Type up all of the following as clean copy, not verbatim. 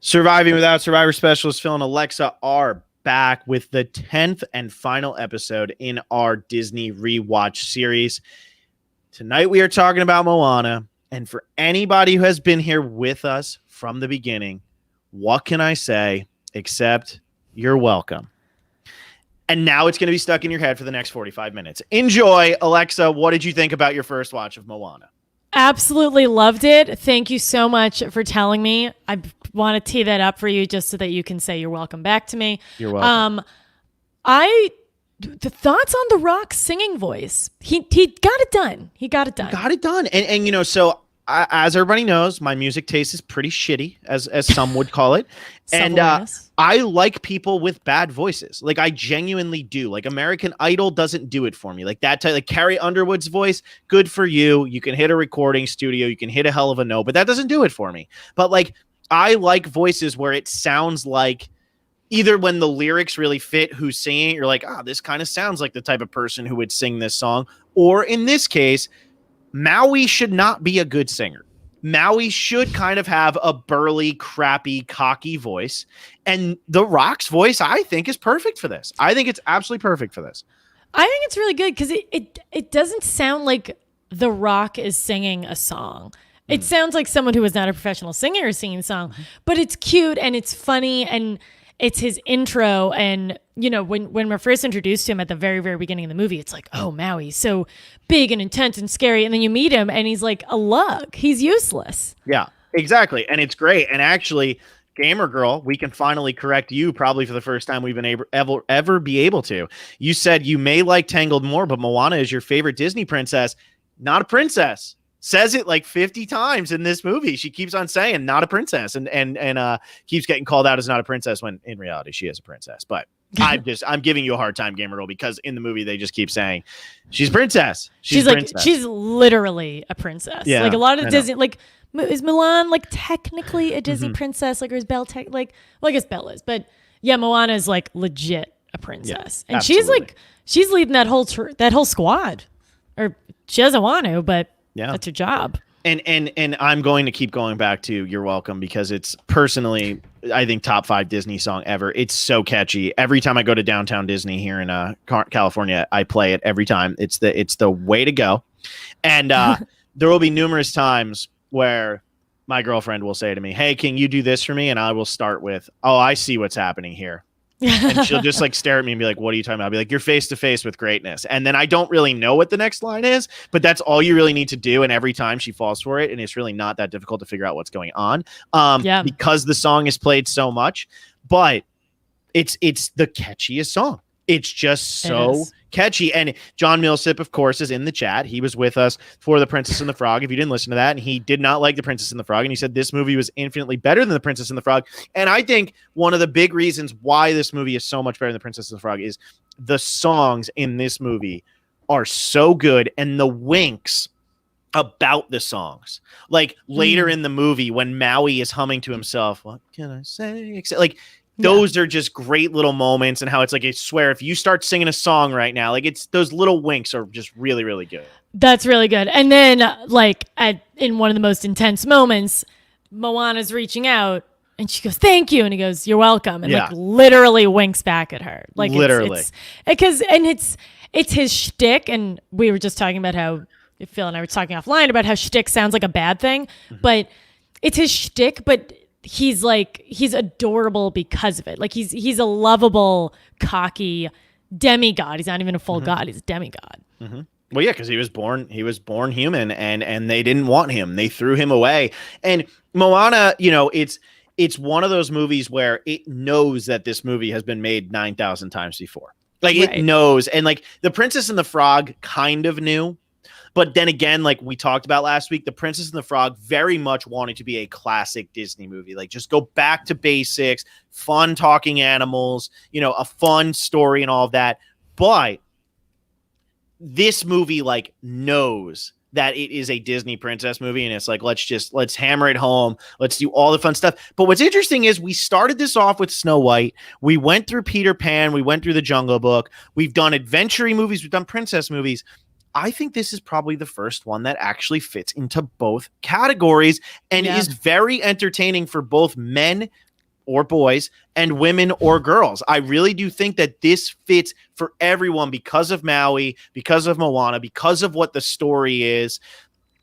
Surviving Without Survivor specialist Phil and Alexa are back with the 10th and final episode in our Disney rewatch series. Tonight we are talking about Moana, and for anybody who has been here with us from the beginning, what can I say except you're welcome. And now it's going to be stuck in your head for the next 45 minutes. Enjoy. Alexa, what did you think about your first watch of Moana? Absolutely loved it. Thank you so much for telling me. I want to tee that up for you just so that you can say you're welcome back to me. You're welcome. The thoughts on The Rock's singing voice. He got it done. He got it done. And you know, so as everybody knows, my music taste is pretty shitty, as some would call it. And I like people with bad voices. Like, I genuinely do. Like, American Idol doesn't do it for me. Like, that type, like Carrie Underwood's voice, good for you. You can hit a recording studio. You can hit a hell of a no, but that doesn't do it for me. But, like, I like voices where it sounds like either when the lyrics really fit who's singing, you're like, this kind of sounds like the type of person who would sing this song. Or in this case, Maui should not be a good singer. Maui should kind of have a burly, crappy, cocky voice. And The Rock's voice, I think, is perfect for this. I think it's absolutely perfect for this. I think it's really good because it doesn't sound like The Rock is singing a song. It sounds like someone who is not a professional singer is singing a song, but it's cute and it's funny and it's his intro. And, you know, when we're first introduced to him at the very, very beginning of the movie, it's like, oh, Maui, so big and intense and scary. And then you meet him and he's like a lug. He's useless. Yeah, exactly. And it's great. And actually, Gamer Girl, we can finally correct you probably for the first time we've been ever be able to. You said you may like Tangled more, but Moana is your favorite Disney princess. Not a princess. Says it like 50 times in this movie. She keeps on saying not a princess and keeps getting called out as not a princess when in reality she is a princess. But I'm giving you a hard time, Gamer Girl, because in the movie they just keep saying she's a princess. She's a princess. She's literally a princess. Yeah, like a lot of Disney, like is Mulan like technically a Disney princess? Like, or is Belle well, I guess Belle is, but yeah, Moana is like legit a princess, and absolutely. she's leading that whole squad, or she doesn't want to, but that's her job. And I'm going to keep going back to You're Welcome because it's personally, I think, top 5 Disney song ever. It's so catchy. Every time I go to downtown Disney here in California, I play it every time. It's the way to go. And there will be numerous times where my girlfriend will say to me, hey, can you do this for me? And I will start with, oh, I see what's happening here. And she'll just like stare at me and be like, what are you talking about? I'll be like, you're face to face with greatness. And then I don't really know what the next line is, but that's all you really need to do. And every time she falls for it, and it's really not that difficult to figure out what's going on because the song is played so much. But it's the catchiest song. It's just so catchy. And John Millsip, of course, is in the chat. He was with us for The Princess and the Frog, if you didn't listen to that. And he did not like The Princess and the Frog. And he said this movie was infinitely better than The Princess and the Frog. And I think one of the big reasons why this movie is so much better than The Princess and the Frog is the songs in this movie are so good. And the winks about the songs, like later in the movie when Maui is humming to himself, what can I say? Like, those are just great little moments, and how it's like, I swear, if you start singing a song right now, like it's those little winks are just really, really good. That's really good. And then like in one of the most intense moments, Moana's reaching out and she goes, thank you. And he goes, you're welcome. And like literally winks back at her. Like literally. It's his shtick. And we were just talking about how Phil and I were talking offline about how shtick sounds like a bad thing, but it's his shtick, but he's adorable because of it. Like he's a lovable, cocky demigod. He's not even a full god. He's a demigod. Well, yeah, because he was born human, and they didn't want him. They threw him away. And Moana, you know, it's one of those movies where it knows that this movie has been made 9,000 times before. Like it knows. And like The Princess and the Frog kind of knew. But then again, like we talked about last week, The Princess and the Frog very much wanted to be a classic Disney movie. Like just go back to basics, fun talking animals, you know, a fun story and all of that. But this movie like knows that it is a Disney princess movie. And it's like, let's hammer it home. Let's do all the fun stuff. But what's interesting is we started this off with Snow White. We went through Peter Pan. We went through The Jungle Book. We've done adventure movies. We've done princess movies. I think this is probably the first one that actually fits into both categories and is very entertaining for both men or boys and women or girls. I really do think that this fits for everyone because of Maui, because of Moana, because of what the story is.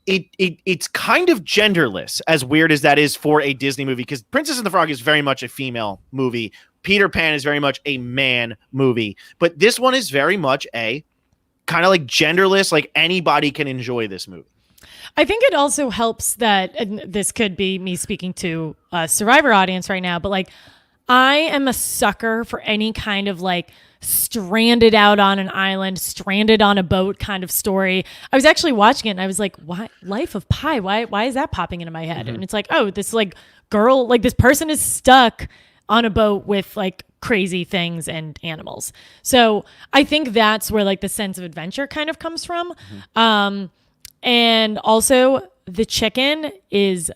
It's kind of genderless, as weird as that is for a Disney movie, because Princess and the Frog is very much a female movie. Peter Pan is very much a man movie, but this one is very much a kind of like genderless, like anybody can enjoy this movie. I think it also helps that, and this could be me speaking to a Survivor audience right now, but like I am a sucker for any kind of like stranded out on an island, stranded on a boat kind of story. I was actually watching it and I was like, why Life of Pi? Why is that popping into my head? And it's like, oh, this like girl, like this person is stuck on a boat with like crazy things and animals. So I think that's where like the sense of adventure kind of comes from. And also the chicken is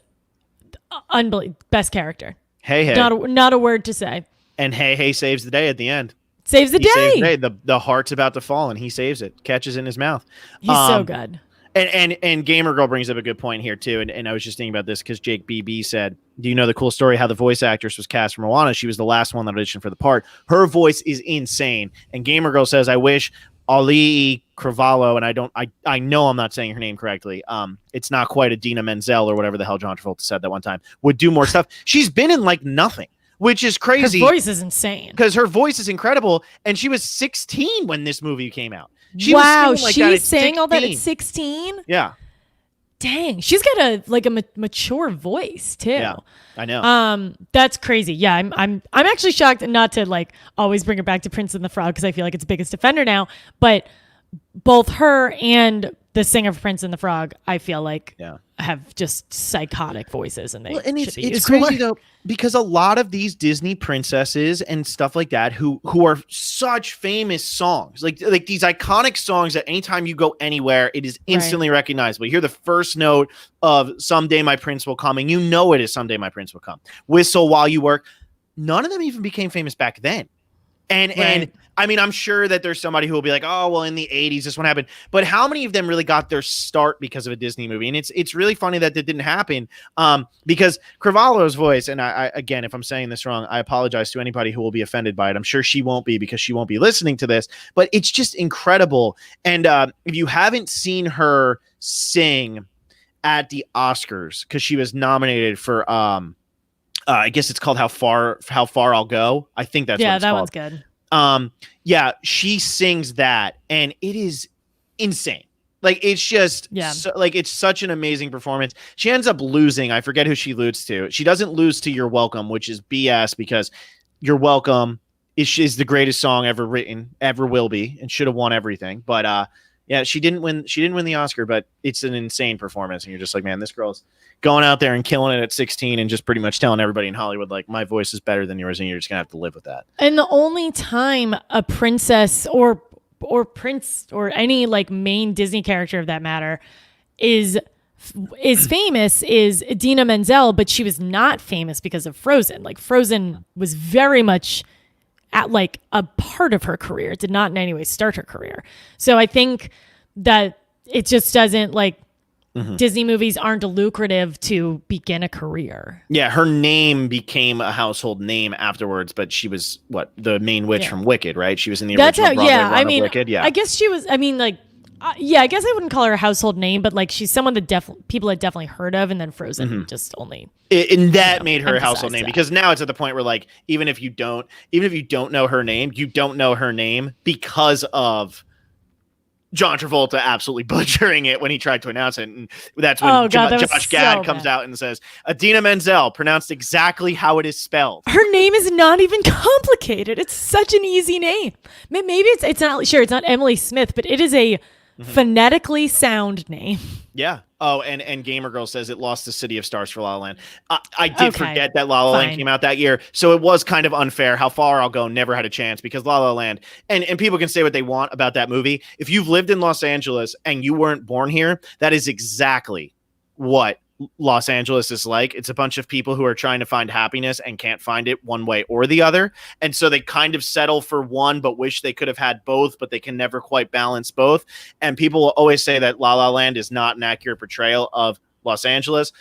unbelievable. Best character. Hey. Not a word to say. And hey saves the day at the end. Saves the day. Saves the day. The heart's about to fall and he saves it. Catches in his mouth. He's so good. And Gamer Girl brings up a good point here too. And I was just thinking about this because Jake BB said, do you know the cool story how the voice actress was cast for Moana? She was the last one that auditioned for the part. Her voice is insane. And Gamer Girl says, I wish Ali Cravalho, and I know I'm not saying her name correctly. It's not quite Idina Menzel or whatever the hell John Travolta said that one time, would do more stuff. She's been in like nothing, which is crazy. Her voice is insane. Because her voice is incredible. And she was 16 when this movie came out. She sang all that at 16? Yeah. Dang, she's got a mature voice too. Yeah, I know. That's crazy. Yeah, I'm actually shocked, not to like always bring it back to Prince and the Frog because I feel like it's biggest offender now, but both her and the singer for Prince and the Frog, I feel like have just psychotic voices, and it's crazy though, because a lot of these Disney princesses and stuff like that who are such famous songs, like these iconic songs that anytime you go anywhere, it is instantly recognizable. You hear the first note of Someday My Prince Will Come, and you know it is Someday My Prince Will Come. Whistle While You Work. None of them even became famous back then. And I mean, I'm sure that there's somebody who will be like, oh, well, in the 80s, this one happened. But how many of them really got their start because of a Disney movie? And it's really funny that didn't happen because Cravalho's voice, and I again, if I'm saying this wrong, I apologize to anybody who will be offended by it. I'm sure she won't be because she won't be listening to this. But it's just incredible. And if you haven't seen her sing at the Oscars, because she was nominated for I guess it's called How Far I'll Go. I think that's what it's called. One's good. Yeah, she sings that, and it is insane. Like it's just it's such an amazing performance. She ends up losing. I forget who she loses to. She doesn't lose to You're Welcome, which is BS because You're Welcome is the greatest song ever written, ever will be, and should have won everything. But yeah, she didn't win the Oscar, but it's an insane performance, and you're just like, man, this girl's going out there and killing it at 16 and just pretty much telling everybody in Hollywood, like, my voice is better than yours, and you're just gonna have to live with that. And the only time a princess or prince or any like main Disney character of that matter is famous is Idina Menzel, but she was not famous because of Frozen. Like Frozen was very much at like a part of her career. It did not in any way start her career. So I think that it just doesn't like Disney movies aren't lucrative to begin a career. Yeah, her name became a household name afterwards, but she was the main witch from Wicked, right? She was in the original Broadway run of Wicked. Yeah, I guess she was. I mean, like, I guess I wouldn't call her a household name, but like she's someone that people had definitely heard of, and then Frozen just only. And that made her a household name because now it's at the point where like even if you don't know her name, you don't know her name because of John Travolta absolutely butchering it when he tried to announce it. And that's when Josh Gad comes out and says, Idina Menzel, pronounced exactly how it is spelled. Her name is not even complicated. It's such an easy name. Maybe it's not, sure, it's not Emily Smith, but it is a phonetically sound name. Yeah. Oh, and Gamer Girl says it lost the City of Stars for La La Land. I did forget that La La Land came out that year, so it was kind of unfair. How Far I'll Go never had a chance because La La Land, and people can say what they want about that movie. If you've lived in Los Angeles and you weren't born here, that is exactly what Los Angeles is like. It's a bunch of people who are trying to find happiness and can't find it one way or the other. And so they kind of settle for one, but wish they could have had both, but they can never quite balance both. And people will always say that La La Land is not an accurate portrayal of Los Angeles.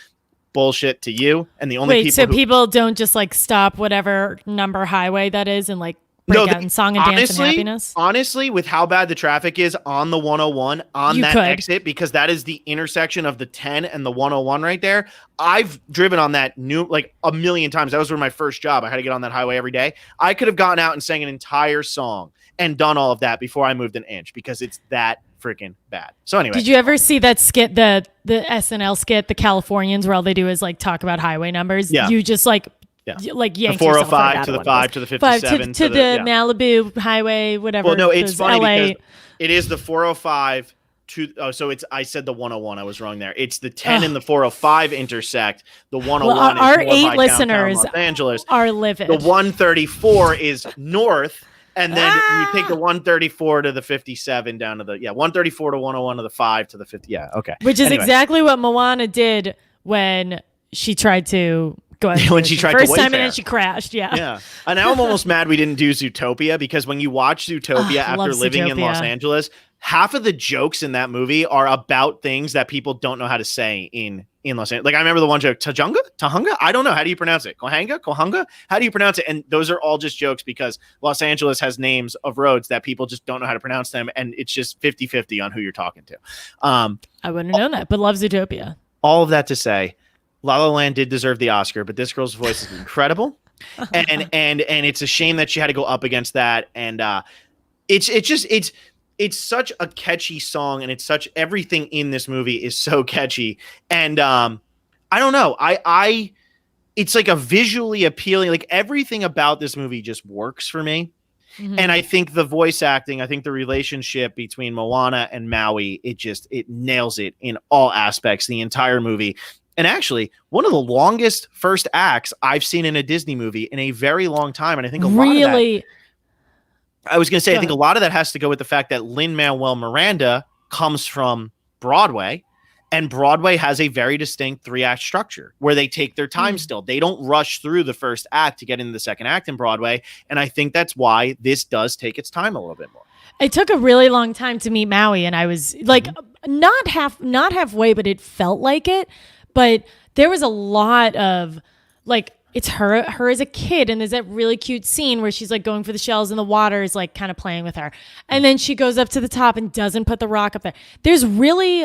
bullshit to you. And the only Wait, people so people don't just like stop whatever number highway that is and like break out in song and dance and happiness? Honestly, with how bad the traffic is on the 101 on that exit, because that is the intersection of the 10 and the 101 right there. I've driven on that like a million times. That was my first job. I had to get on that highway every day. I could have gotten out and sang an entire song and done all of that before I moved an inch because it's that freaking bad. So anyway, did you ever see that skit, the SNL skit, the Californians, where all they do is like talk about highway numbers? Yeah. You just like the 405 to the 5 to the 57 to the Malibu highway, whatever. Well, no, it's funny because it is the 405 to so it's I said the 101. I was wrong there. It's the 10 and the 405 intersect. The 101 well, our is more 8 by listeners Los Angeles are livid. The 134 is north. And then you take the 134 to the 57 down to the 134 to 101 to the 5 to the 50. Yeah, okay. Which is exactly what Moana did when she tried to go when she tried first to time and then she crashed. Yeah. And now I'm almost mad we didn't do Zootopia because when you watch Zootopia after living in Los Angeles, half of the jokes in that movie are about things that people don't know how to say in Los Angeles. Like I remember the one joke, Tahunga? I don't know. How do you pronounce it? Kohanga? How do you pronounce it? And those are all just jokes because Los Angeles has names of roads that people just don't know how to pronounce them. And it's just 50-50 on who you're talking to. I wouldn't have known that, but love Zootopia. All of that to say, La La Land did deserve the Oscar, but this girl's voice is incredible. And it's a shame that she had to go up against that. And it's such a catchy song, and it's such everything in this movie is so catchy. And I don't know, it's like a visually appealing, like everything about this movie just works for me. Mm-hmm. And I think the voice acting, I think the relationship between Moana and Maui, it nails it in all aspects, the entire movie. And actually, one of the longest first acts I've seen in a Disney movie in a very long time. And I think a lot of that, I was going to say, I think a lot of that has to go with the fact that Lin-Manuel Miranda comes from Broadway, and Broadway has a very distinct 3-act structure where they take their time still. They don't rush through the first act to get into the second act in Broadway. And I think that's why this does take its time a little bit more. It took a really long time to meet Maui, and I was like, not halfway, but it felt like it. But there was a lot of like, it's her as a kid, and there's that really cute scene where she's like going for the shells and the water is like kind of playing with her, and then she goes up to the top and doesn't put the rock up there. There's really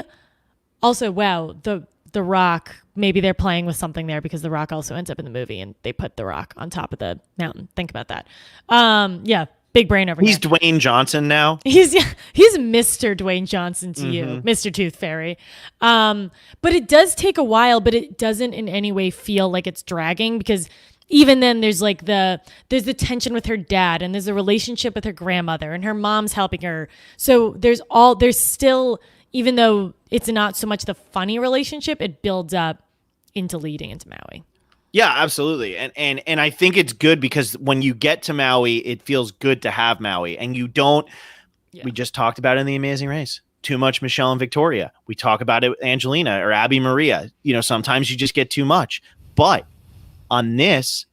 also the rock, maybe they're playing with something there because the rock also ends up in the movie and they put the rock on top of the mountain. Think about that. Big brain over here. He's Dwayne Johnson now. He's Mr. Dwayne Johnson to you, Mr. Tooth Fairy. But it does take a while, but it doesn't in any way feel like it's dragging, because even then there's like there's the tension with her dad, and there's a relationship with her grandmother, and her mom's helping her. So there's still, even though it's not so much the funny relationship, it builds up into leading into Maui. Yeah, absolutely. And I think it's good because when you get to Maui, it feels good to have Maui. And you don't, we just talked about it in The Amazing Race, too much Michelle and Victoria. We talk about it with Angelina or Abby Maria. Sometimes you just get too much. But on this,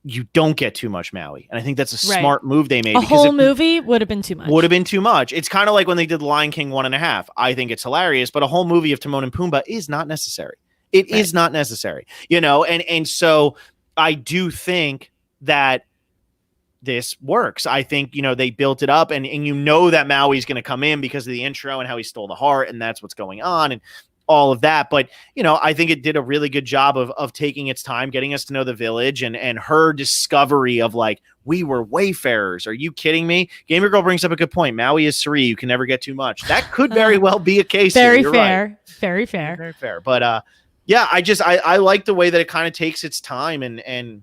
you don't get too much Maui. And I think that's a smart move they made. A whole movie would have been too much. Would have been too much. It's kind of like when they did The Lion King 1.5. I think it's hilarious, but a whole movie of Timon and Pumbaa is not necessary. It is not necessary, and so I do think that this works. I think, they built it up and that Maui's going to come in because of the intro and how he stole the heart, and that's what's going on and all of that. But, I think it did a really good job of taking its time, getting us to know the village and her discovery of like, we were wayfarers. Are you kidding me? Gamer Girl brings up a good point. Maui is Suri. You can never get too much. That could very well be a case. Very here. fair. Right. Very fair. Very fair. But, yeah, I like the way that it kind of takes its time and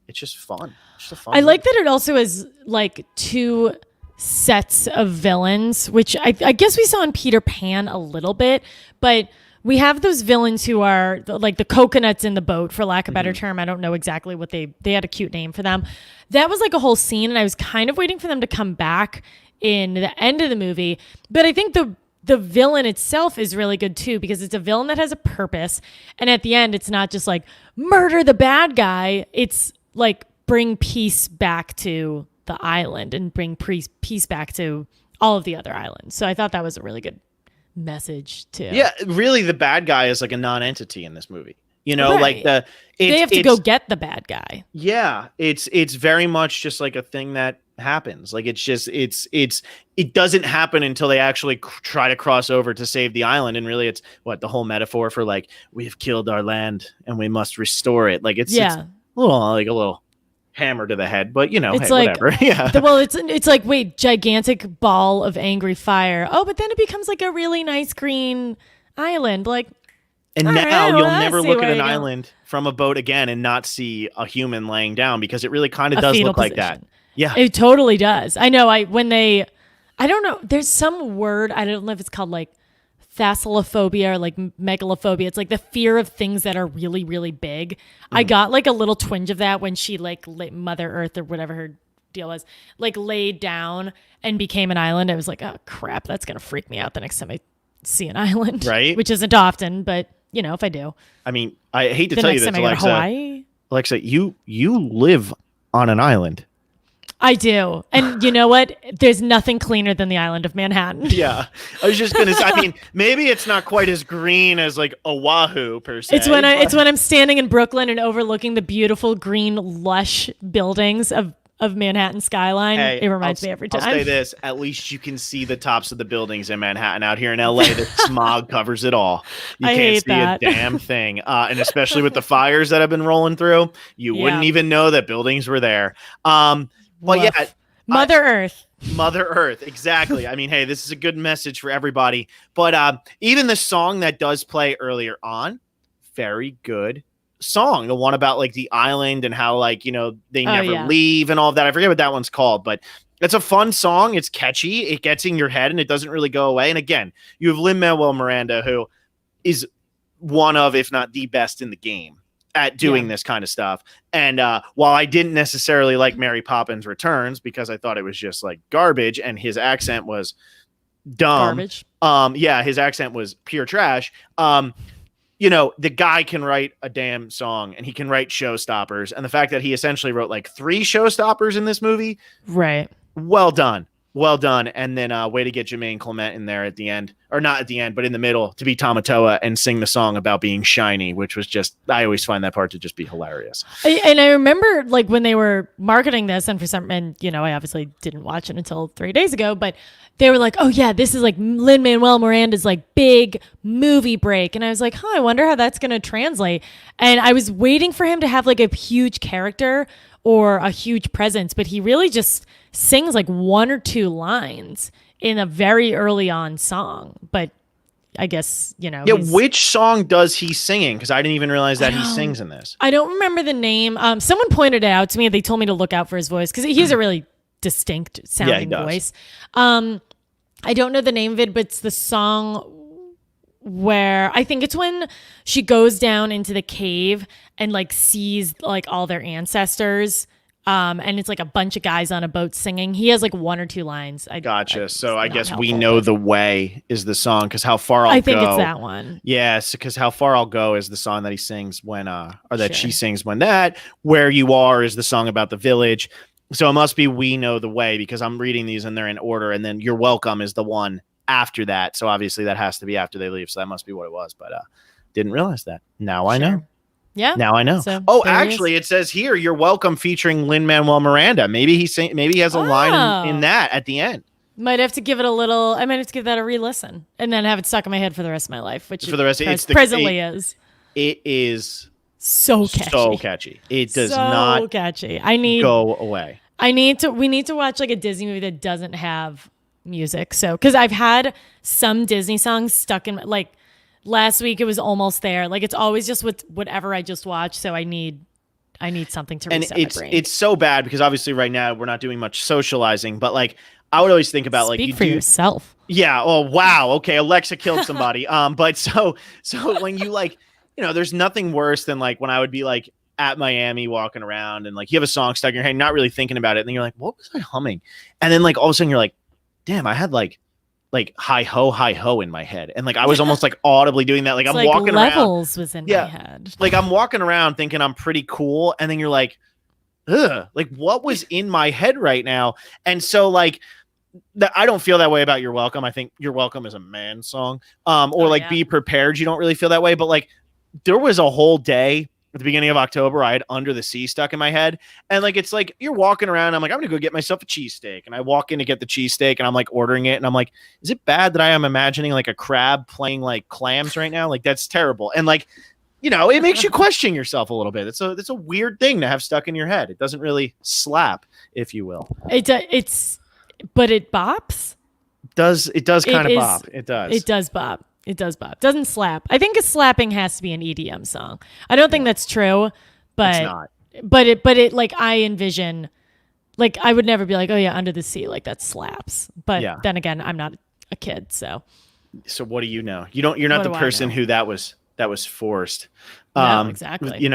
it's just fun. It's just a fun movie. Like that it also is like 2 sets of villains, which I guess we saw in Peter Pan a little bit, but we have those villains who are like the coconuts in the boat, for lack of a better term. I don't know exactly what they had a cute name for them. That was like a whole scene, and I was kind of waiting for them to come back in the end of the movie. But I think the villain itself is really good too, because it's a villain that has a purpose. And at the end, it's not just like murder the bad guy. It's like bring peace back to the island and bring peace back to all of the other islands. So I thought that was a really good message too. Yeah, really the bad guy is like a non-entity in this movie. You know, like Right. They have to go get the bad guy. Yeah, it's very much just like a thing that happens. Like it's just it doesn't happen until they actually try to cross over to save the island. And really, it's what the whole metaphor for like we have killed our land and we must restore it. Like it's a little hammer to the head, but you know, it's hey, like, whatever. Yeah. It's like, wait, gigantic ball of angry fire. Oh, but then it becomes like a really nice green island. Like, and now you'll never look at an island from a boat again and not see a human laying down, because it really kind of does look like that. Yeah, it totally does. I know. I don't know. There's some word, I don't know if it's called like thalassophobia or like megalophobia. It's like the fear of things that are really, really big. I got like a little twinge of that when she like Mother Earth or whatever her deal was, like laid down and became an island. I was like, oh crap, that's gonna freak me out the next time I see an island. Right. Which isn't often, but you know, if I do. I mean, I hate to tell you this, Alexa. Hawaii? Alexa, you live on an island. I do. And you know what? There's nothing cleaner than the island of Manhattan. Yeah. I was just going to say, I mean, maybe it's not quite as green as like Oahu per se. It's when I'm standing in Brooklyn and overlooking the beautiful green lush buildings of Manhattan skyline. Hey, it reminds me every time. I'll say this, at least you can see the tops of the buildings in Manhattan. Out here in LA, the smog covers it all. You can't see a damn thing. And especially with the fires that have been rolling through, you wouldn't even know that buildings were there. Well, yeah, Mother Earth, exactly. I mean, hey, this is a good message for everybody. But even the song that does play earlier on, very good song. The one about like the island and how like, you know, they never leave and all of that. I forget what that one's called, but it's a fun song. It's catchy. It gets in your head and it doesn't really go away. And again, you have Lin-Manuel Miranda, who is one of, if not the best in the game at doing this kind of stuff. And while I didn't necessarily like Mary Poppins Returns because I thought it was just like garbage and his accent was dumb. Garbage. His accent was pure trash. You know, the guy can write a damn song and he can write showstoppers. And the fact that he essentially wrote like 3 showstoppers in this movie. Right. Well done. Well done. And then way to get Jermaine Clement in there at the end, or not at the end, but in the middle to be Tamatoa and sing the song about being shiny, which was just, I always find that part to just be hilarious. And I remember like when they were marketing this and you know, I obviously didn't watch it until 3 days ago, but they were like, oh yeah, this is like Lin-Manuel Miranda's like big movie break. And I was like, I wonder how that's going to translate. And I was waiting for him to have like a huge character or a huge presence, but he really just sings like 1 or 2 lines in a very early on song. But I guess, you know. Yeah, which song does he singing? Because I didn't even realize that he sings in this. I don't remember the name. Someone pointed it out to me. They told me to look out for his voice because he has a really distinct sounding voice. I don't know the name of it, but it's the song where I think it's when she goes down into the cave and like sees like all their ancestors. And it's like a bunch of guys on a boat singing. He has like 1 or 2 lines. Gotcha. So I guess We Know the Way is the song, because How Far I'll Go. I think it's that one. Yes, because How Far I'll Go is the song that he sings when, or that she sings when that. Where You Are is the song about the village. So it must be We Know the Way, because I'm reading these and they're in order. And then You're Welcome is the one after that. So obviously that has to be after they leave. So that must be what it was. But didn't realize that. Now I know. Yeah. Now I know. So, actually, it says here, You're Welcome featuring Lin-Manuel Miranda. Maybe he has a line in that at the end. Might have to give it a little. I might have to give that a re-listen and then have it stuck in my head for the rest of my life, which for the rest presently is. It is so catchy. So catchy. It does not catchy. Go away. We need to watch like a Disney movie that doesn't have music. So because I've had some Disney songs stuck in like. Last week it was Almost There. Like it's always just with whatever I just watched. So I need something to reset my brain. It's so bad because obviously right now we're not doing much socializing, but like I would always think about Speak for yourself. Yeah. Oh wow. Okay. Alexa killed somebody. But so when you like, you know, there's nothing worse than like when I would be like at Miami walking around and like you have a song stuck in your head, not really thinking about it, and then you're like, what was I humming? And then like all of a sudden you're like, damn, I had like hi ho in my head, and like I was almost like audibly doing that, like I'm like walking levels around was in my head, like I'm walking around thinking I'm pretty cool, and then you're like, ugh, like what was in my head right now? And so like I don't feel that way about You're Welcome. I think You're Welcome is a man song, or Be Prepared, you don't really feel that way, but like there was a whole day at the beginning of October, I had Under the Sea stuck in my head. And like, it's like you're walking around. I'm like, I'm going to go get myself a cheesesteak. And I walk in to get the cheesesteak and I'm like ordering it. And I'm like, is it bad that I am imagining like a crab playing like clams right now? Like, that's terrible. And like, it makes you question yourself a little bit. It's a weird thing to have stuck in your head. It doesn't really slap, if you will. But it bops. It does kind of bop. It does. It does bop. It does bop. Doesn't slap. I think a slapping has to be an EDM song. I don't think that's true, but it's not. But it like I envision, like I would never be like, oh yeah, Under the Sea, like that slaps. But then again, I'm not a kid, so. So what do you know? You're not the person who that was forced. No, exactly.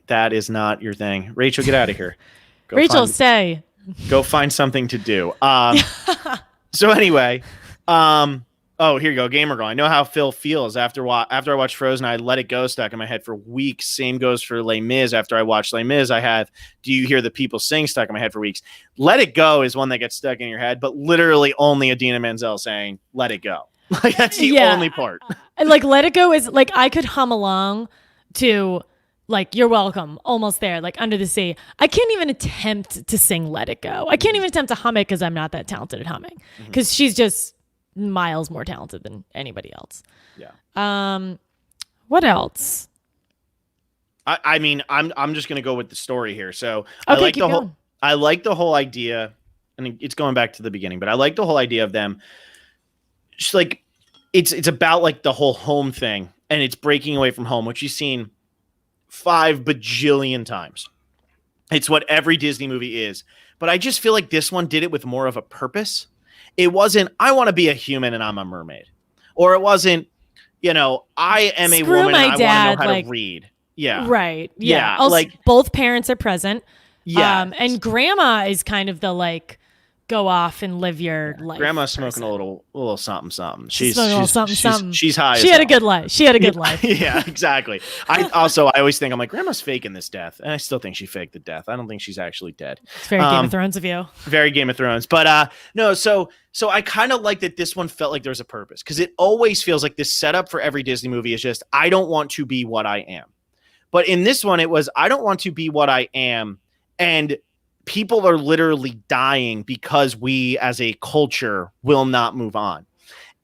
That is not your thing. Rachel, get out of here. Stay. Go find something to do. So anyway, oh, here you go. Gamer Girl. I know how Phil feels after I watched Frozen. I let it go stuck in my head for weeks. Same goes for Les Mis. After I watched Les Mis, I have Do You Hear the People Sing stuck in my head for weeks. Let It Go is one that gets stuck in your head, but literally only Idina Menzel saying "Let It Go." Like that's the only part. And like Let It Go is like I could hum along to like You're Welcome, almost there, like Under the Sea. I can't even attempt to sing Let It Go. I can't even attempt to hum it because I'm not that talented at humming. Because she's just miles more talented than anybody else. Yeah. What else? I mean, I'm just gonna go with the story here. So Okay, I like the whole idea, and it's going back to the beginning, but I like the whole idea of them. Just like it's about like the whole home thing, and it's breaking away from home, which you've seen 5 bajillion times. It's what every Disney movie is. But I just feel like this one did it with more of a purpose. It wasn't, I want to be a human and I'm a mermaid. Or it wasn't, I am a woman and I want to know how to read. Yeah. Right. Yeah. Also, like both parents are present. Yeah. And grandma is kind of the like, go off and live your life. Grandma's smoking a little something. She's smoking a little something. She's high. She had a good life. Yeah, exactly. I always think I'm like, Grandma's faking this death, and I still think she faked the death. I don't think she's actually dead. It's very Game of Thrones of you. Very Game of Thrones, but no. So I kind of like that this one felt like there was a purpose because it always feels like this setup for every Disney movie is just I don't want to be what I am, but in this one it was I don't want to be what I am, and people are literally dying because we as a culture will not move on.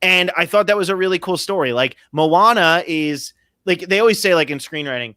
And I thought that was a really cool story. Like Moana is like, they always say like in screenwriting,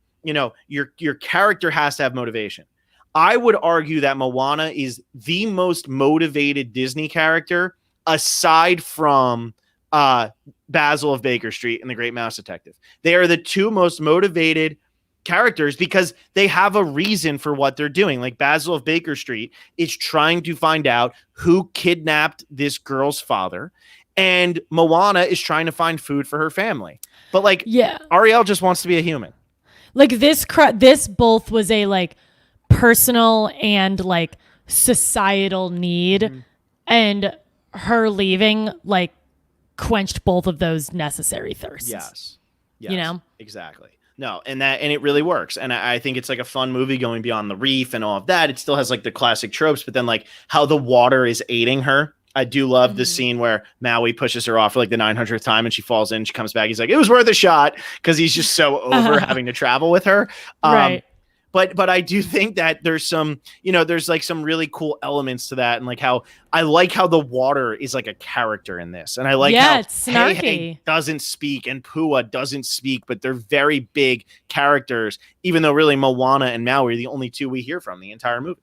your character has to have motivation. I would argue that Moana is the most motivated Disney character aside from Basil of Baker Street and The Great Mouse Detective. They are the 2 most motivated characters because they have a reason for what they're doing. Like Basil of Baker Street is trying to find out who kidnapped this girl's father, and Moana is trying to find food for her family. But like, Ariel just wants to be a human. Like this both was a like personal and like societal need, and her leaving like quenched both of those necessary thirsts. Yes. Exactly. No, and it really works. And I think it's like a fun movie going beyond the reef and all of that. It still has like the classic tropes, but then like how the water is aiding her. I do love the scene where Maui pushes her off for like the 900th time and she falls in. She comes back. He's like, it was worth a shot because he's just so over having to travel with her. Right. But I do think that there's some, there's like some really cool elements to that. And like how I like how the water is like a character in this. And I like how it's snarky. Hey doesn't speak and Pua doesn't speak, but they're very big characters, even though really Moana and Maui are the only 2 we hear from the entire movie.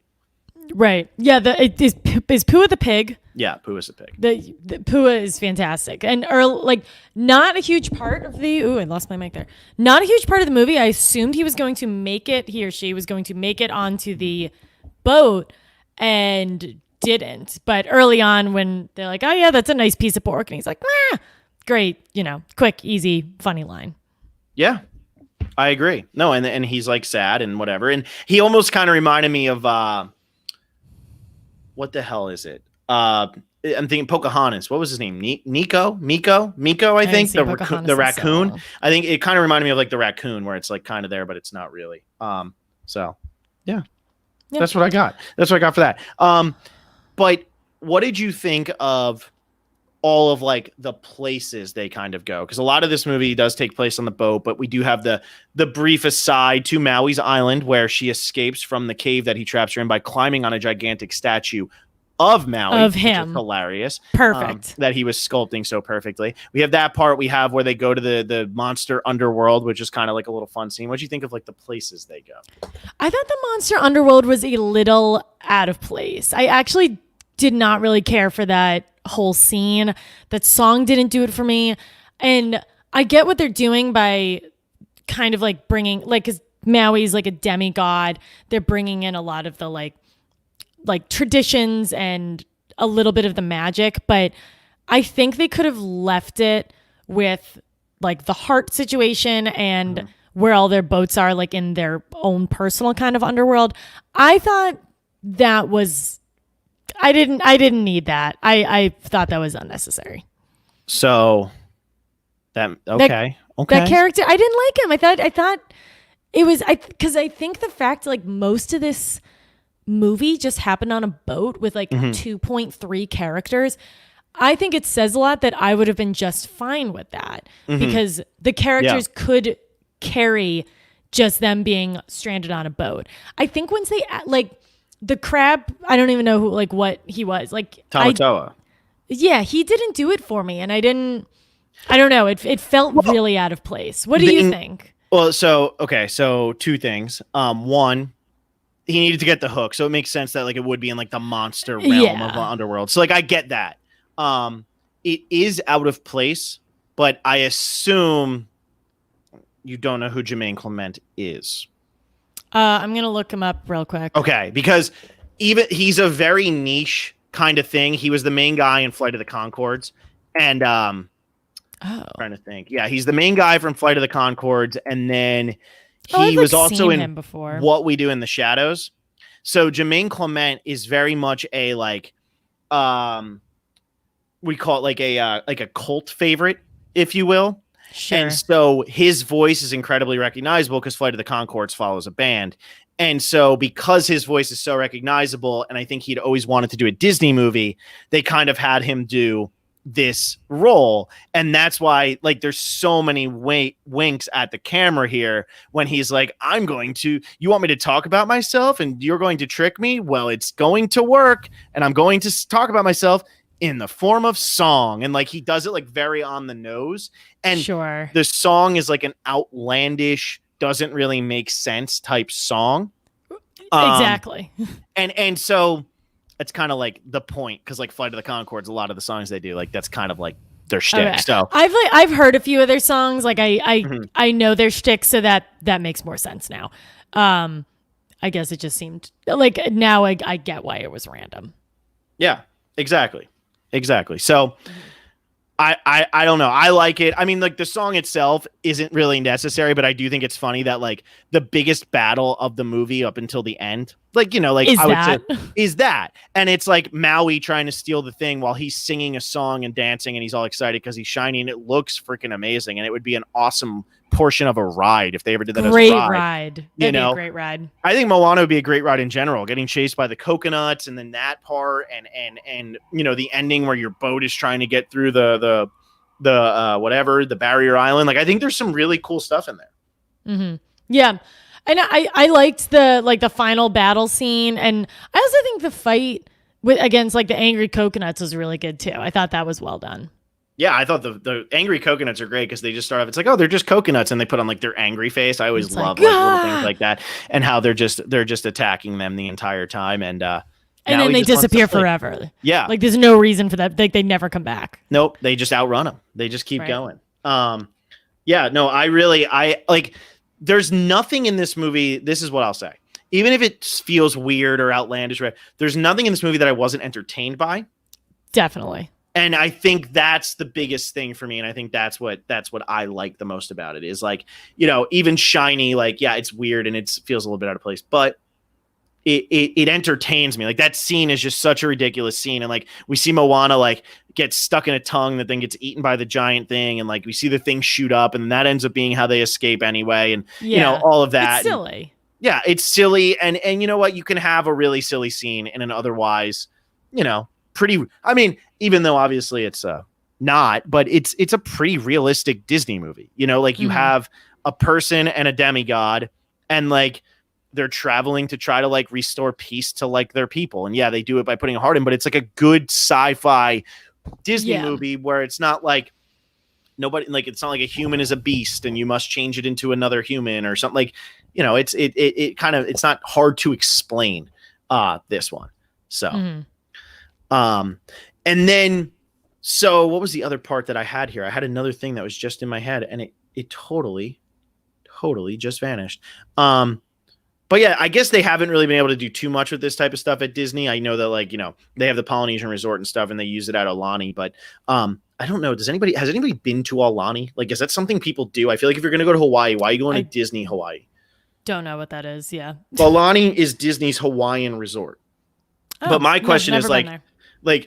Right. Yeah. Is Pua the pig? Yeah, Pua's the pig. The Pua is fantastic. And like not a huge part of the I lost my mic there. Not a huge part of the movie. I assumed he or she was going to make it onto the boat and didn't. But early on when they're like, oh yeah, that's a nice piece of pork, and he's like, great, quick, easy, funny line. Yeah. I agree. No, and he's like sad and whatever. And he almost kind of reminded me of what the hell is it? I'm thinking Pocahontas. What was his name? Miko, I think. The raccoon. I think it kind of reminded me of like the raccoon where it's like kind of there, but it's not really. So yeah. That's what I got. That's what I got for that. But what did you think of all of like the places they kind of go, because a lot of this movie does take place on the boat, but we do have the brief aside to Maui's island where she escapes from the cave that he traps her in by climbing on a gigantic statue of Maui, of him. Which is hilarious. Perfect. That he was sculpting so perfectly. We have that part. We have where they go to the monster underworld, which is kind of like a little fun scene. What do you think of like the places they go? I thought the monster underworld was a little out of place. I actually did not really care for that whole scene. That song didn't do it for me. And I get what they're doing by kind of like bringing, like, because Maui's like a demigod. They're bringing in a lot of the like traditions and a little bit of the magic, but I think they could have left it with like the heart situation and where all their boats are, like in their own personal kind of underworld. I thought that was, I didn't need that. I thought that was unnecessary. So that okay. That character, I didn't like him. I thought it was, because I think the fact like most of this movie just happened on a boat with like 2.3 characters. I think it says a lot that I would have been just fine with that because the characters could carry just them being stranded on a boat. I think once they like the crab, I don't even know who, like what he was like. Tamatoa. Yeah, he didn't do it for me, and I don't know. It felt really out of place. What do you think? Well, so two things. One, he needed to get the hook, so it makes sense that like it would be in like the monster realm of the underworld. So like I get that. It is out of place, but I assume you don't know who Jermaine Clement is. I'm gonna look him up real quick. Okay, because even he's a very niche kind of thing. He was the main guy in Flight of the Conchords, and I'm trying to think. Yeah, he's the main guy from Flight of the Conchords, and then he was also in What We Do in the Shadows. So Jermaine Clement is very much a like, we call it like a cult favorite, if you will. Sure. And so his voice is incredibly recognizable because Flight of the Conchords follows a band. And so because his voice is so recognizable, and I think he'd always wanted to do a Disney movie, they kind of had him do this role. And that's why like there's so many winks at the camera here when he's like, you want me to talk about myself and you're going to trick me? Well, it's going to work. And I'm going to talk about myself in the form of song. And like he does it like very on the nose. And the song is like an outlandish, doesn't really make sense type song. Exactly. And so it's kind of like the point, because like Flight of the Conchords, a lot of the songs they do, like that's kind of like their shtick. Okay. So I've heard a few of their songs. Like I know their shtick, so that makes more sense now. I guess it just seemed like now I get why it was random. Yeah, exactly. So I don't know. I like it. I mean, like the song itself isn't really necessary, but I do think it's funny that like the biggest battle of the movie up until the end, like, you know, like I would say is that. And it's like Maui trying to steal the thing while he's singing a song and dancing and he's all excited because he's shiny and it looks freaking amazing. And it would be an awesome portion of a ride if they ever did that as a ride. That'd be a great ride. I think Moana would be a great ride in general, getting chased by the coconuts and then that part and you know, the ending where your boat is trying to get through the barrier island. Like I think there's some really cool stuff in there. Mm-hmm. Yeah. And I liked the final battle scene, and I also think the fight against like the angry coconuts was really good too. I thought that was well done. Yeah, I thought the angry coconuts are great because they just start off. It's like, oh, they're just coconuts, and they put on like their angry face. I always love like little things like that, and how they're just attacking them the entire time, and then they disappear forever. Yeah, like there's no reason for that. Like they never come back. Nope, they just outrun them. They just keep going. Yeah, no, I like. There's nothing in this movie. This is what I'll say. Even if it feels weird or outlandish, right? There's nothing in this movie that I wasn't entertained by. Definitely. And I think that's the biggest thing for me. And I think that's what I like the most about it is like, you know, even Shiny, like, yeah, it's weird and it feels a little bit out of place, but it entertains me. Like that scene is just such a ridiculous scene. And like, we see Moana like get stuck in a tongue that then gets eaten by the giant thing. And like, we see the thing shoot up and that ends up being how they escape anyway. And you know, all of that. It's silly. Yeah, it's silly. And you know what? You can have a really silly scene in an otherwise, you know, pretty, I mean, even though obviously it's not, but it's a pretty realistic Disney movie. You know, like you have a person and a demigod, and like they're traveling to try to like restore peace to like their people. And yeah, they do it by putting a heart in, but it's like a good sci-fi Disney movie where it's not like nobody, like it's not like a human is a beast and you must change it into another human or something. Like, you know, it kind of, it's not hard to explain this one. So and then so what was the other part that I had here? I had another thing that was just in my head and it totally just vanished. But yeah, I guess they haven't really been able to do too much with this type of stuff at Disney. I know that, like, you know, they have the Polynesian resort and stuff and they use it at Aulani, but I don't know. Has anybody been to Aulani? Like, is that something people do? I feel like if you're going to go to Hawaii, why are you going to Disney Hawaii? Don't know what that is. Yeah. Aulani is Disney's Hawaiian resort. Oh, but my question is like,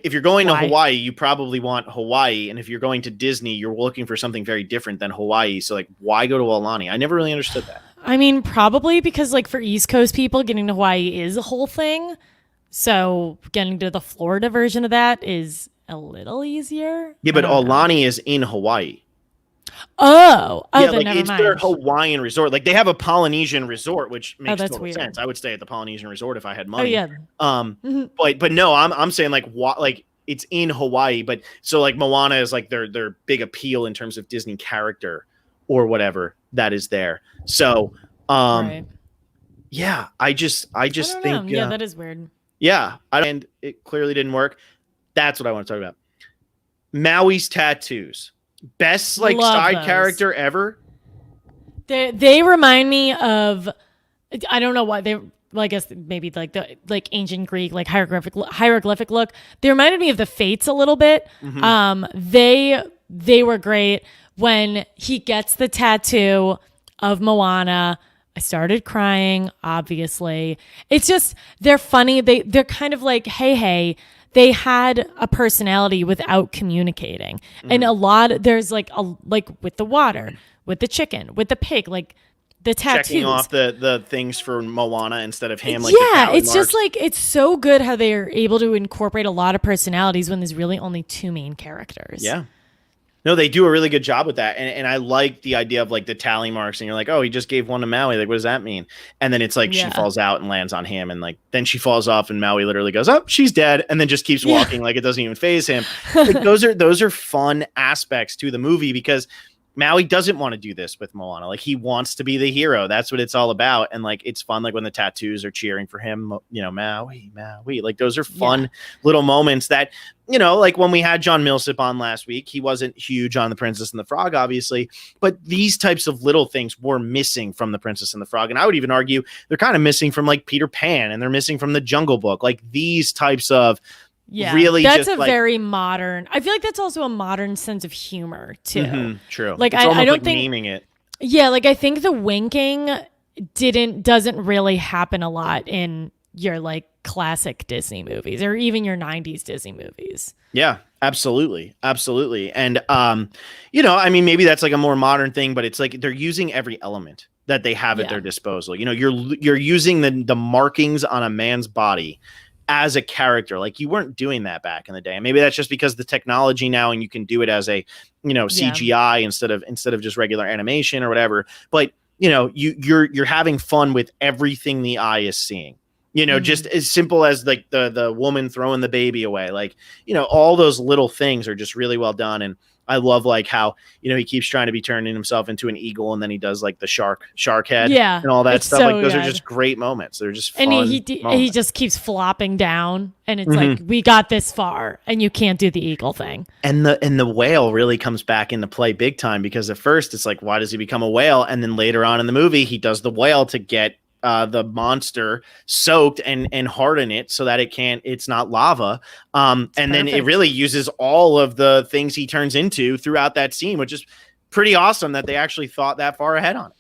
if you're going to Hawaii, you probably want Hawaii. And if you're going to Disney, you're looking for something very different than Hawaii. So like, why go to Aulani? I never really understood that. I mean, probably because like for East Coast people, getting to Hawaii is a whole thing. So getting to the Florida version of that is a little easier. Yeah, but Aulani is in Hawaii. Oh, yeah, like it's their Hawaiian resort. Like they have a Polynesian resort, which makes total sense. I would stay at the Polynesian resort if I had money. Oh yeah. But no, I'm saying like what, like it's in Hawaii, but so like Moana is like their big appeal in terms of Disney character or whatever that is there. So yeah, I just think yeah, that is weird. Yeah, and it clearly didn't work. That's what I want to talk about. Maui's tattoos. Best like side character ever. They remind me of, I don't know why they, well, I guess maybe like the like ancient Greek like hieroglyphic look. They reminded me of the Fates a little bit. They were great. When he gets the tattoo of Moana, I started crying, obviously. It's just, they're funny. They're kind of like, hey, they had a personality without communicating. And there's like with the water, with the chicken, with the pig, like the tattoos. Checking off the things for Moana instead of him. Like it's just like, it's so good how they're able to incorporate a lot of personalities when there's really only two main characters. Yeah. No, they do a really good job with that. And I like the idea of like the tally marks and you're like, oh, he just gave one to Maui. Like, what does that mean? And then it's like she falls out and lands on him. And like, then she falls off and Maui literally goes, oh, she's dead. And then just keeps walking like it doesn't even faze him. Like, those are fun aspects to the movie because Maui doesn't want to do this with Moana. Like he wants to be the hero. That's what it's all about. And like, it's fun. Like when the tattoos are cheering for him, you know, Maui, like those are fun little moments that, you know, like when we had John Millsap on last week, he wasn't huge on The Princess and the Frog, obviously, but these types of little things were missing from The Princess and the Frog. And I would even argue they're kind of missing from like Peter Pan and they're missing from The Jungle Book. Like these types of really that's just a very modern, I feel like that's also a modern sense of humor too. True. Like it's I don't like think naming it. Yeah, like I think the winking doesn't really happen a lot in your like classic Disney movies or even your 90s Disney movies. Yeah, absolutely. And you know, I mean maybe that's like a more modern thing, but it's like they're using every element that they have at their disposal. You know, you're using the markings on a man's body as a character. Like you weren't doing that back in the day. And maybe that's just because the technology now and you can do it as a, you know, CGI instead of just regular animation or whatever. But, you know, you're having fun with everything the eye is seeing. You know, just as simple as like the woman throwing the baby away. Like, you know, all those little things are just really well done. And I love like how, you know, he keeps trying to be turning himself into an eagle and then he does like the shark head and all that stuff. So like those are just great moments. They're just fun and he just keeps flopping down and it's like, we got this far and you can't do the eagle thing. And the whale really comes back into play big time because at first it's like, why does he become a whale? And then later on in the movie, he does the whale to get the monster soaked and harden it so that it's not lava. And then it really uses all of the things he turns into throughout that scene, which is pretty awesome that they actually thought that far ahead on it.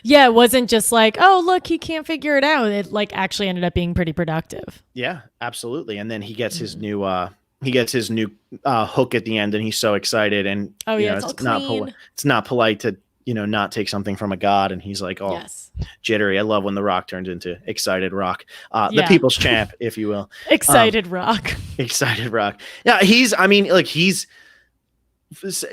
Yeah. It wasn't just like, oh, look, he can't figure it out. It like actually ended up being pretty productive. Yeah, absolutely. And then he gets his new hook at the end and he's so excited. And it's not polite to, you know, not take something from a god. And he's like, jittery. I love when The Rock turns into Excited Rock, the people's champ, if you will. Excited Rock. Excited Rock. Yeah.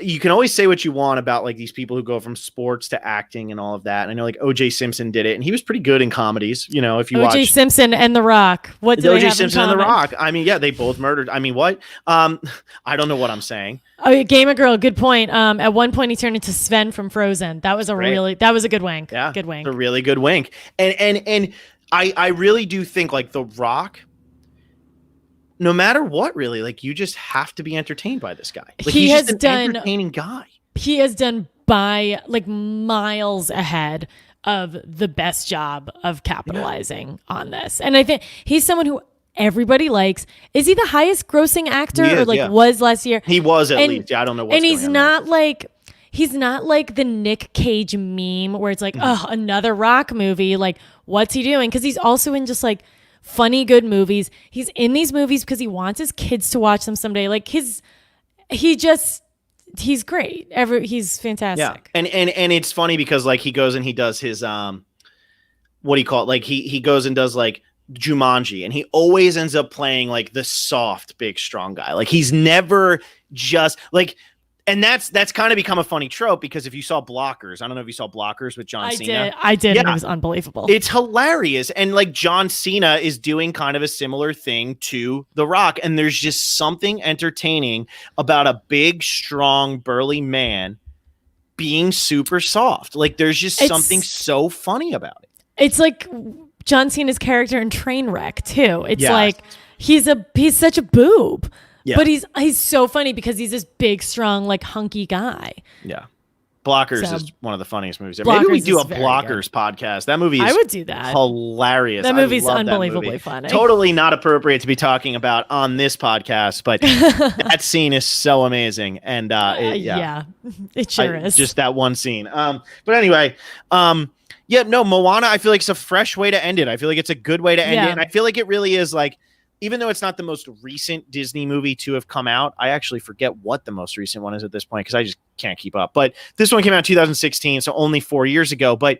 you can always say what you want about like these people who go from sports to acting and all of that. And I know like OJ Simpson did it and he was pretty good in comedies, you know, if you watch OJ Simpson and The Rock. What do they have Simpson in and The common? Rock. I mean, yeah, they both murdered. I mean, what? I don't know what I'm saying. Oh, yeah, Gamer Girl, good point. At one point he turned into Sven from Frozen. That was a good wink. Yeah. Good wink. A really good wink. And I really do think like The Rock, no matter what, really, like you just have to be entertained by this guy. Like He he's has just an done entertaining guy. He has done by like miles ahead of the best job of capitalizing on this. And I think he's someone who everybody likes. Is he the highest grossing actor was last year? He was at least. Yeah, I don't know what's and he's going on not there. like he's not like the Nick Cage meme where it's like, oh, another Rock movie. Like, what's he doing? Because he's also in just like funny, good movies. He's in these movies because he wants his kids to watch them someday. Like he's great. He's fantastic. Yeah. And it's funny because like he goes and he does his what do you call it? Like he goes and does like Jumanji and he always ends up playing like the soft, big, strong guy. Like he's never just like, and that's kind of become a funny trope because if you saw Blockers, I don't know if you saw Blockers with John Cena. I did. Yeah. And it was unbelievable. It's hilarious. And like John Cena is doing kind of a similar thing to The Rock. And there's just something entertaining about a big, strong, burly man being super soft. Like there's just something so funny about it. It's like John Cena's character in Trainwreck too. It's Yes. like he's such a boob. Yeah. But he's so funny because he's this big, strong, like hunky guy. Yeah. Blockers So, is one of the funniest movies ever. Maybe we do a Blockers podcast. That movie is I would do that. Hilarious. That movie's I love unbelievably that movie. funny. Totally not appropriate to be talking about on this podcast, but that scene is so amazing. And it sure is. Just that one scene. But anyway, Moana, I feel like it's a fresh way to end it. I feel like it's a good way to end it. And I feel like it really is like, even though it's not the most recent Disney movie to have come out, I actually forget what the most recent one is at this point because I just can't keep up. But this one came out in 2016, so only 4 years ago. But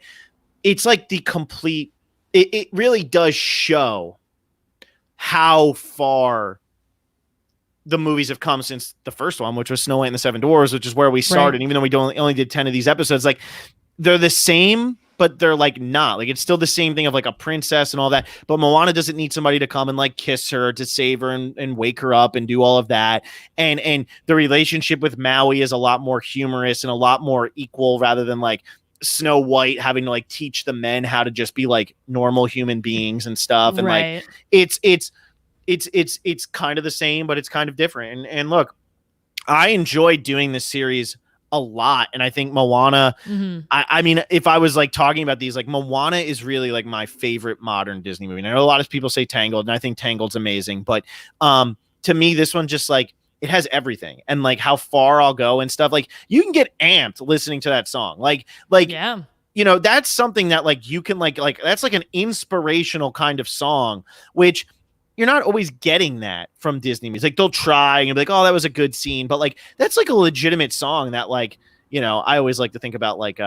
it's like the complete – it really does show how far the movies have come since the first one, which was Snow White and the Seven Dwarfs, which is where we started. Right. Even though we only did 10 of these episodes, like they're the same – but they're like not like it's still the same thing of like a princess and all that. But Moana doesn't need somebody to come and like kiss her to save her and wake her up and do all of that. And the relationship with Maui is a lot more humorous and a lot more equal rather than like Snow White having to like teach the men how to just be like normal human beings and stuff. And right. like it's kind of the same, but it's kind of different. And look, I enjoyed doing this series a lot, and I think Moana I mean if I was like talking about these, like Moana is really like my favorite modern Disney movie. And I know a lot of people say Tangled, and I think Tangled's amazing, but to me this one just like it has everything, and like how far I'll go and stuff. Like you can get amped listening to that song, like yeah, you know, that's something that like you can like that's like an inspirational kind of song, which you're not always getting that from Disney movies. Like they'll try and be like, oh, that was a good scene. But like, that's like a legitimate song that like, you know, I always like to think about like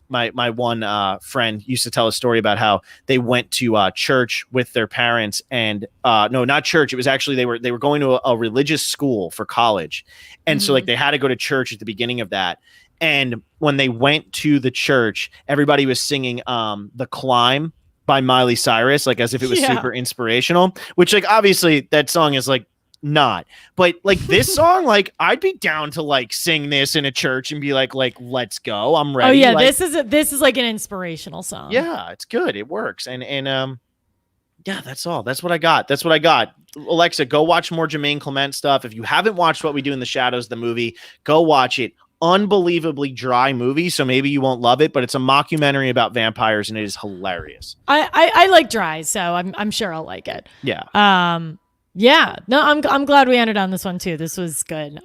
my one friend used to tell a story about how they went to church with their parents and no, not church. It was actually, they were going to a religious school for college. And so like they had to go to church at the beginning of that. And when they went to the church, everybody was singing The Climb by Miley Cyrus, like as if it was super inspirational, which like obviously that song is like not, but like this song, like I'd be down to like sing this in a church and be like let's go, I'm ready. Oh yeah, like, this is like an inspirational song. Yeah, it's good, it works, and yeah, that's all. That's what I got. Alexa, go watch more Jermaine Clement stuff. If you haven't watched What We Do in the Shadows, the movie, go watch it. Unbelievably dry movie, so maybe you won't love it, but it's a mockumentary about vampires and it is hilarious. I like dry, so I'm sure I'll like it. Yeah. Yeah. No, I'm glad we ended on this one too. This was good.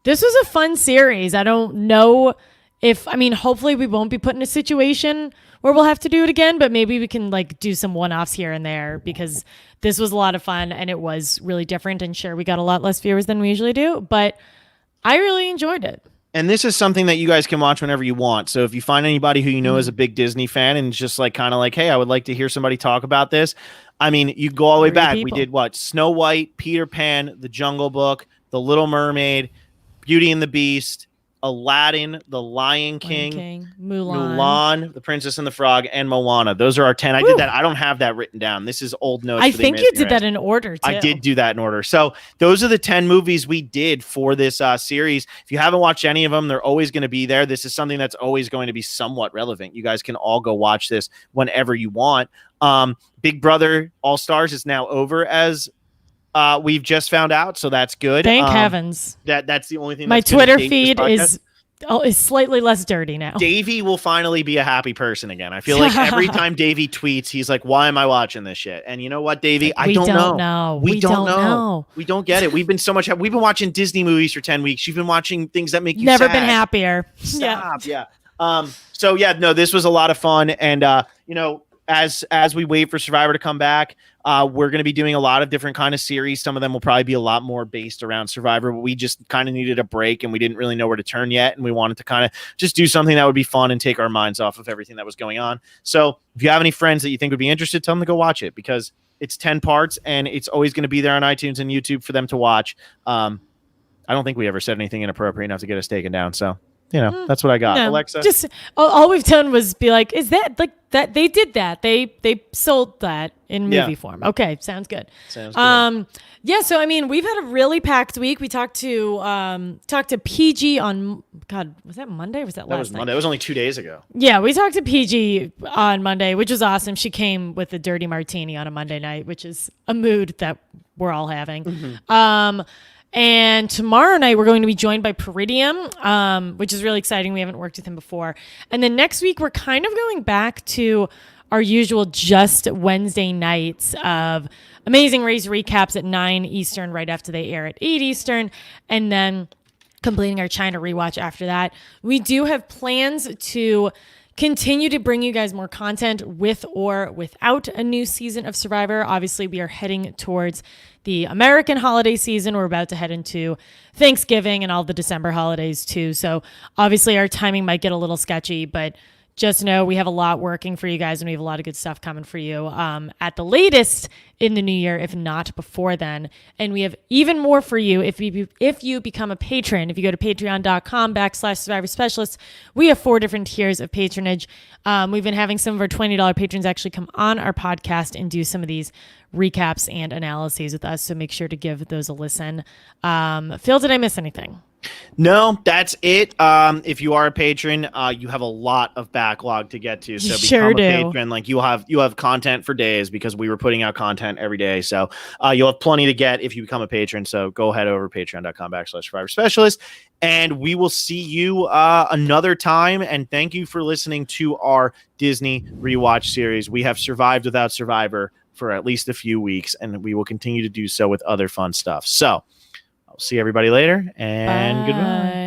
This was a fun series. I don't know if, I mean, hopefully we won't be put in a situation where we'll have to do it again, but maybe we can like do some one-offs here and there because this was a lot of fun and it was really different, and sure, we got a lot less viewers than we usually do, but I really enjoyed it. And this is something that you guys can watch whenever you want. So if you find anybody who you know is a big Disney fan and just like kind of like, hey, I would like to hear somebody talk about this. I mean, you go all the way back. We did what? Snow White, Peter Pan, The Jungle Book, The Little Mermaid, Beauty and the Beast, Aladdin, The Lion King, Mulan, The Princess and the Frog, and Moana. Those are our 10. I did that. I don't have that written down. This is old notes. I think you did that in order, too. I did do that in order. So those are the 10 movies we did for this series. If you haven't watched any of them, they're always going to be there. This is something that's always going to be somewhat relevant. You guys can all go watch this whenever you want. Big Brother All-Stars is now over, as we've just found out, so that's good. Thank heavens. That's the only thing. My Twitter feed is slightly less dirty now. Davey will finally be a happy person again. I feel like every time Davey tweets, he's like, "Why am I watching this shit?" And you know what, Davey? I don't know. We don't know. We don't get it. We've been watching Disney movies for 10 weeks. You've been watching things that make you never sad. Been happier. Stop. Yeah. So yeah, no, this was a lot of fun, and as we wait for Survivor to come back, we're going to be doing a lot of different kind of series. Some of them will probably be a lot more based around Survivor, but we just kind of needed a break and we didn't really know where to turn yet. And we wanted to kind of just do something that would be fun and take our minds off of everything that was going on. So if you have any friends that you think would be interested, tell them to go watch it, because it's 10 parts and it's always going to be there on iTunes and YouTube for them to watch. I don't think we ever said anything inappropriate enough to get us taken down. So, that's what I got. No, Alexa? Just all we've done was be like, is that like that? They did that. They sold that in movie form. Okay. Sounds good. Yeah. So, I mean, we've had a really packed week. We talked to PG on, God, was that Monday or was that last night? That was Monday. It was only 2 days ago. Yeah. We talked to PG on Monday, which was awesome. She came with a dirty martini on a Monday night, which is a mood that we're all having. Mm-hmm. And tomorrow night, we're going to be joined by Peridium, which is really exciting. We haven't worked with him before. And then next week, we're kind of going back to our usual just Wednesday nights of Amazing Race recaps at 9 Eastern, right after they air at 8 Eastern. And then completing our China rewatch after that. We do have plans to continue to bring you guys more content with or without a new season of Survivor. Obviously, we are heading towards the American holiday season. We're about to head into Thanksgiving and all the December holidays too. So obviously our timing might get a little sketchy, but just know we have a lot working for you guys and we have a lot of good stuff coming for you at the latest in the new year, if not before then. And we have even more for you if you become a patron. If you go to patreon.com/Survivor Specialists, we have 4 different tiers of patronage. We've been having some of our $20 patrons actually come on our podcast and do some of these recaps and analyses with us. So make sure to give those a listen. Phil, did I miss anything? No, that's it. If you are a patron, you have a lot of backlog to get to. So become a patron. Like you'll have content for days because we were putting out content every day. So you'll have plenty to get if you become a patron. So go head over to patreon.com/Survivor Specialist, and we will see you another time. And thank you for listening to our Disney rewatch series. We have survived without Survivor for at least a few weeks, and we will continue to do so with other fun stuff. So I'll see everybody later, and goodbye.